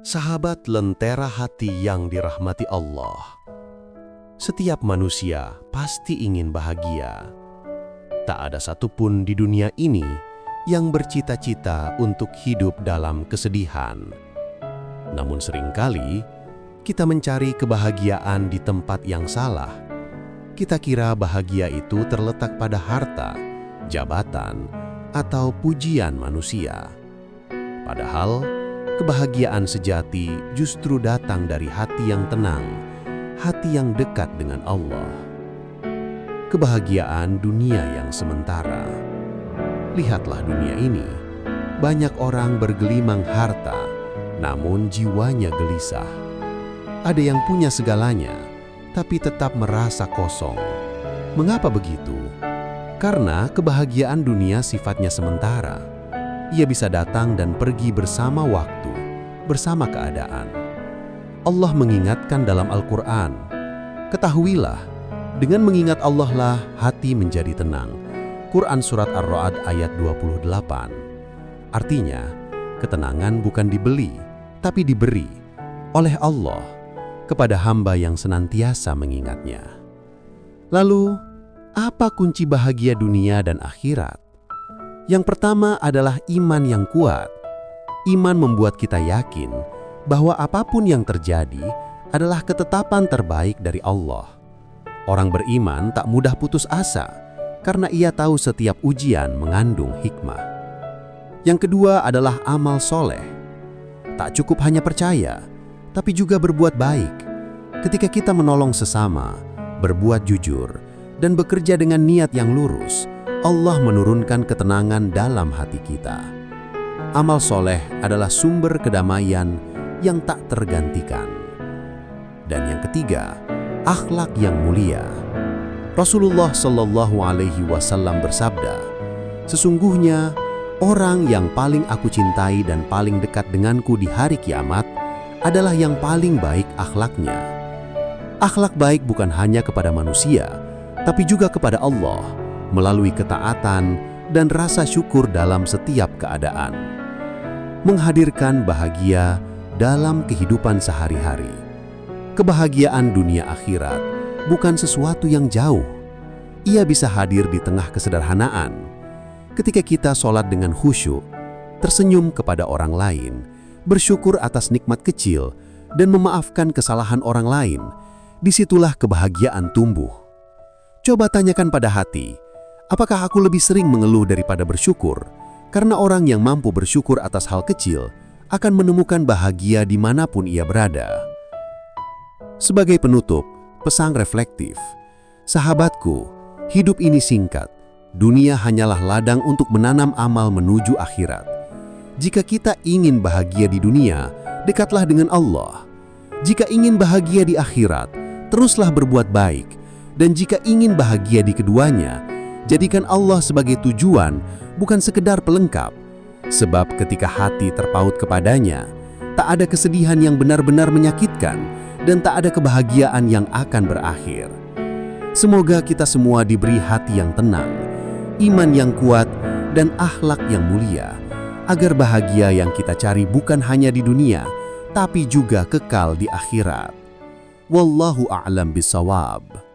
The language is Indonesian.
Sahabat lentera hati yang dirahmati Allah. Setiap manusia pasti ingin bahagia. Tak ada satupun di dunia ini yang bercita-cita untuk hidup dalam kesedihan. Namun seringkali kita mencari kebahagiaan di tempat yang salah. Kita kira bahagia itu terletak pada harta, jabatan, atau pujian manusia. Padahal kebahagiaan sejati justru datang dari hati yang tenang, hati yang dekat dengan Allah. Kebahagiaan dunia yang sementara. Lihatlah dunia ini, banyak orang bergelimang harta, namun jiwanya gelisah. Ada yang punya segalanya, tapi tetap merasa kosong. Mengapa begitu? Karena kebahagiaan dunia sifatnya sementara. Ia bisa datang dan pergi bersama waktu, bersama keadaan. Allah mengingatkan dalam Al-Quran, ketahuilah, dengan mengingat Allah lah hati menjadi tenang. Quran Surat Ar-Ra'd ayat 28. Artinya, ketenangan bukan dibeli, tapi diberi oleh Allah kepada hamba yang senantiasa mengingatnya. Lalu, apa kunci bahagia dunia dan akhirat? Yang pertama adalah iman yang kuat. Iman membuat kita yakin bahwa apapun yang terjadi adalah ketetapan terbaik dari Allah. Orang beriman tak mudah putus asa karena ia tahu setiap ujian mengandung hikmah. Yang kedua adalah amal soleh. Tak cukup hanya percaya, tapi juga berbuat baik. Ketika kita menolong sesama, berbuat jujur, dan bekerja dengan niat yang lurus, Allah menurunkan ketenangan dalam hati kita. Amal soleh adalah sumber kedamaian yang tak tergantikan. Dan yang ketiga, akhlak yang mulia. Rasulullah Shallallahu Alaihi Wasallam bersabda, sesungguhnya orang yang paling aku cintai dan paling dekat denganku di hari kiamat adalah yang paling baik akhlaknya. Akhlak baik bukan hanya kepada manusia, tapi juga kepada Allah, melalui ketaatan dan rasa syukur dalam setiap keadaan. Menghadirkan bahagia dalam kehidupan sehari-hari. Kebahagiaan dunia akhirat bukan sesuatu yang jauh. Ia bisa hadir di tengah kesederhanaan. Ketika kita sholat dengan khusyuk, tersenyum kepada orang lain, bersyukur atas nikmat kecil, dan memaafkan kesalahan orang lain, disitulah kebahagiaan tumbuh. Coba tanyakan pada hati, apakah aku lebih sering mengeluh daripada bersyukur? Karena orang yang mampu bersyukur atas hal kecil akan menemukan bahagia dimanapun ia berada. Sebagai penutup, pesan reflektif. Sahabatku, hidup ini singkat. Dunia hanyalah ladang untuk menanam amal menuju akhirat. Jika kita ingin bahagia di dunia, dekatlah dengan Allah. Jika ingin bahagia di akhirat, teruslah berbuat baik. Dan jika ingin bahagia di keduanya, jadikan Allah sebagai tujuan, bukan sekedar pelengkap. Sebab ketika hati terpaut kepadanya, tak ada kesedihan yang benar-benar menyakitkan dan tak ada kebahagiaan yang akan berakhir. Semoga kita semua diberi hati yang tenang, iman yang kuat, dan akhlak yang mulia, agar bahagia yang kita cari bukan hanya di dunia, tapi juga kekal di akhirat. Wallahu a'lam bishawab.